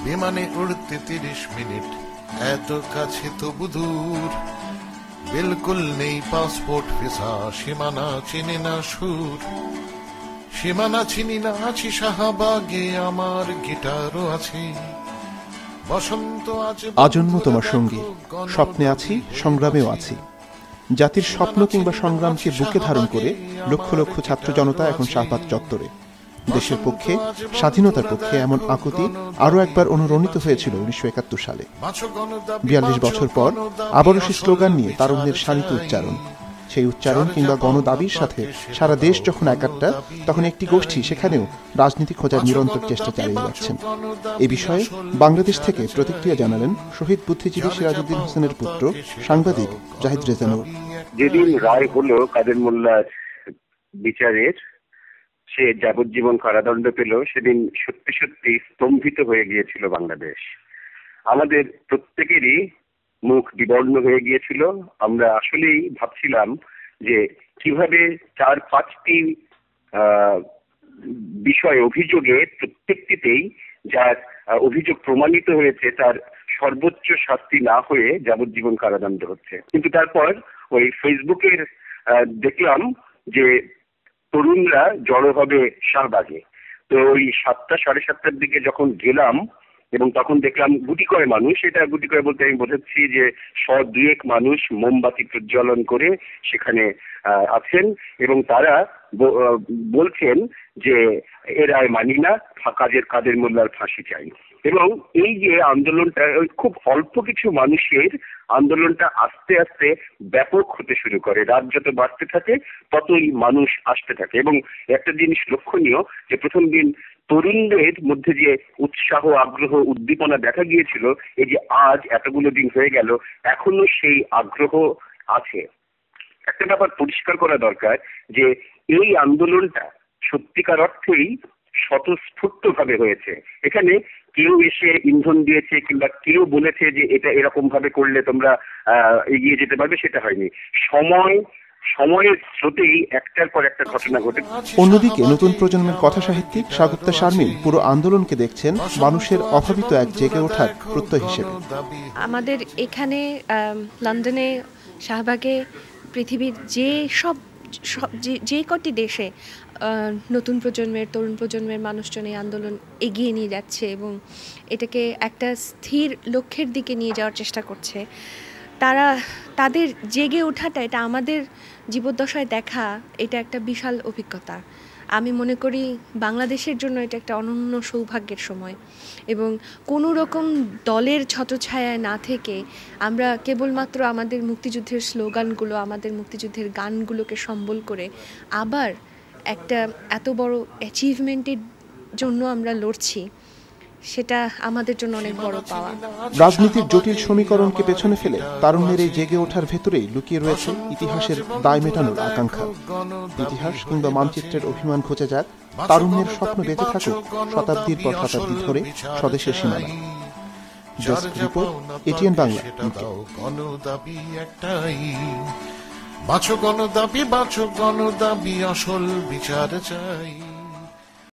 বিমানে উড়তে 30 মিনিট, এত কাছে তবু দূর। বিলকুল নেই পাসপোর্ট ভিসা, সীমানা চিনি না সুর। সীমানা চিনি না, আছি শাহবাগে, আমার গিটারও আছে। বসন্ত আজন্ম তোমার সঙ্গী, স্বপ্নে আছি, সংগ্রামেও আছি। জাতির স্বপ্ন কিংবা সংগ্রামকে বুকে ধারণ করে লক্ষ লক্ষ ছাত্র জনতা এখন শাহবাগ চত্বরে। দেশের পক্ষে, স্বাধীনতার পক্ষে এমন আকুতি আরও একবার অনুরণিত হয়েছিল 1971 সালে। 42 বছর পর আবারও সেই স্লোগান নিয়ে তারুণ্যের শানিত উচ্চারণ। সেই উচ্চারণ কিংবা গণদাবির সাথে সারা দেশ যখন একাট্টা, তখন একটি গোষ্ঠী সেখানেও রাজনীতি খোঁজার নিরন্তর চেষ্টা চালিয়ে যাচ্ছেন। এ বিষয়ে বাংলাদেশ থেকে প্রতিক্রিয়া জানালেন শহীদ বুদ্ধিজীবী সিরাজউদ্দিন হোসেনের পুত্র সাংবাদিক জাহিদ রেজা নূর। যেদিন রায় হলো কাদের মোল্লার বিচারের, সে যাবজ্জীবন কারাদণ্ড পেল, সেদিন সত্যি সত্যি স্তম্ভিত হয়ে গিয়েছিল বাংলাদেশ। আমাদের প্রত্যেকেরই মুখ বিবর্ণ হয়ে গিয়েছিল। আমরা আসলেই ভাবছিলাম যে কিভাবে 4-5টি বিষয় অভিযোগে প্রত্যেকটিতেই যার অভিযোগ প্রমাণিত হয়েছে তার সর্বোচ্চ শাস্তি না হয়ে যাবজ্জীবন কারাদণ্ড হচ্ছে। কিন্তু তারপর ওই ফেসবুকের দেখলাম যে তরুণরা জড়ো হবে শাহবাগে। তো ওই 7টা 7:30টার দিকে যখন গেলাম এবং তখন দেখলাম গুটি কয়েক মানুষ, এটা গুটি কয়েক বলতে আমি বোঝাচ্ছি যে 100-2 মানুষ মোমবাতি প্রজ্বলন করে সেখানে আছেন এবং তারা বলছেন যে এরা মানি না, কাদের মোল্লার ফাঁসি চাই। এবং এই যে আন্দোলনটা, খুব অল্প কিছু মানুষের আন্দোলনটা আস্তে আস্তে ব্যাপক হতে শুরু করে। রাত যত বাড়তে থাকে ততই মানুষ আসতে থাকে। এবং একটা জিনিস লক্ষণীয় যে প্রথম দিন তরুণদের মধ্যে যে উৎসাহ, আগ্রহ, উদ্দীপনা দেখা গিয়েছিল, এই যে আজ এতগুলো দিন হয়ে গেল এখনো সেই আগ্রহ আছে। একটা ব্যাপার পরিষ্কার করা দরকার যে এই আন্দোলনটা সত্যিকার অর্থেই স্বতঃস্ফূর্ত ভাবে হয়েছে। এখানে কেউ এসে ইন্ধন দিয়েছে কিংবা কেউ বলেছে যে এটা এরকম ভাবে করলে তোমরা এগিয়ে যেতে পারবে, সেটা হয়নি। সময়ের স্রোতেই একটার পর একটা ঘটনা ঘটে। অন্যদিকে নতুন প্রজন্মের কথা সাহিত্যিক স্বাগতা শারমিন পুরো আন্দোলনকে দেখছেন মানুষের অভাবিত এক জেগে ওঠার প্রত্যয় হিসেবে। আমাদের এখানে লন্ডনে, শাহবাগে, পৃথিবীর যে কটি দেশে নতুন প্রজন্মের, তরুণ প্রজন্মের মানুষজন এই আন্দোলন এগিয়ে নিয়ে যাচ্ছে এবং এটাকে একটা স্থির লক্ষ্যের দিকে নিয়ে যাওয়ার চেষ্টা করছে। তাদের জেগে ওঠাটা, এটা আমাদের জীবদ্দশায় দেখা, এটা একটা বিশাল অভিজ্ঞতা। আমি মনে করি বাংলাদেশের জন্য এটা একটা অনন্য সৌভাগ্যের সময় এবং কোনো রকম দলের ছত্রছায়ায় না থেকে আমরা কেবলমাত্র আমাদের মুক্তিযুদ্ধের স্লোগানগুলো, আমাদের মুক্তিযুদ্ধের গানগুলোকে সম্বল করে আবার একটা এত বড় অ্যাচিভমেন্টের জন্য আমরা লড়ছি, সেটা আমাদের জন্য অনেক বড় পাওয়া। রাজনীতির জটিল সমীকরণকে পেছনে ফেলে তারুণ্যের এই জেগে ওঠার ভেতরেই লুকিয়ে রয়েছে ইতিহাসের দায় মেটানোর আকাঙ্ক্ষা। ইতিহাস কিংবা মানচিত্রের অভিমান ঘুচে যাক, তারুণ্যের স্বপ্ন বেঁচে থাকুক শতাব্দীর পর শতাব্দী ধরে স্বদেশের সীমানায়। Desk report, ATN Bangla. গণদাবি একটাই, বাঁচো গণদাবি, বাঁচো গণদাবি, আসল বিচার চাই।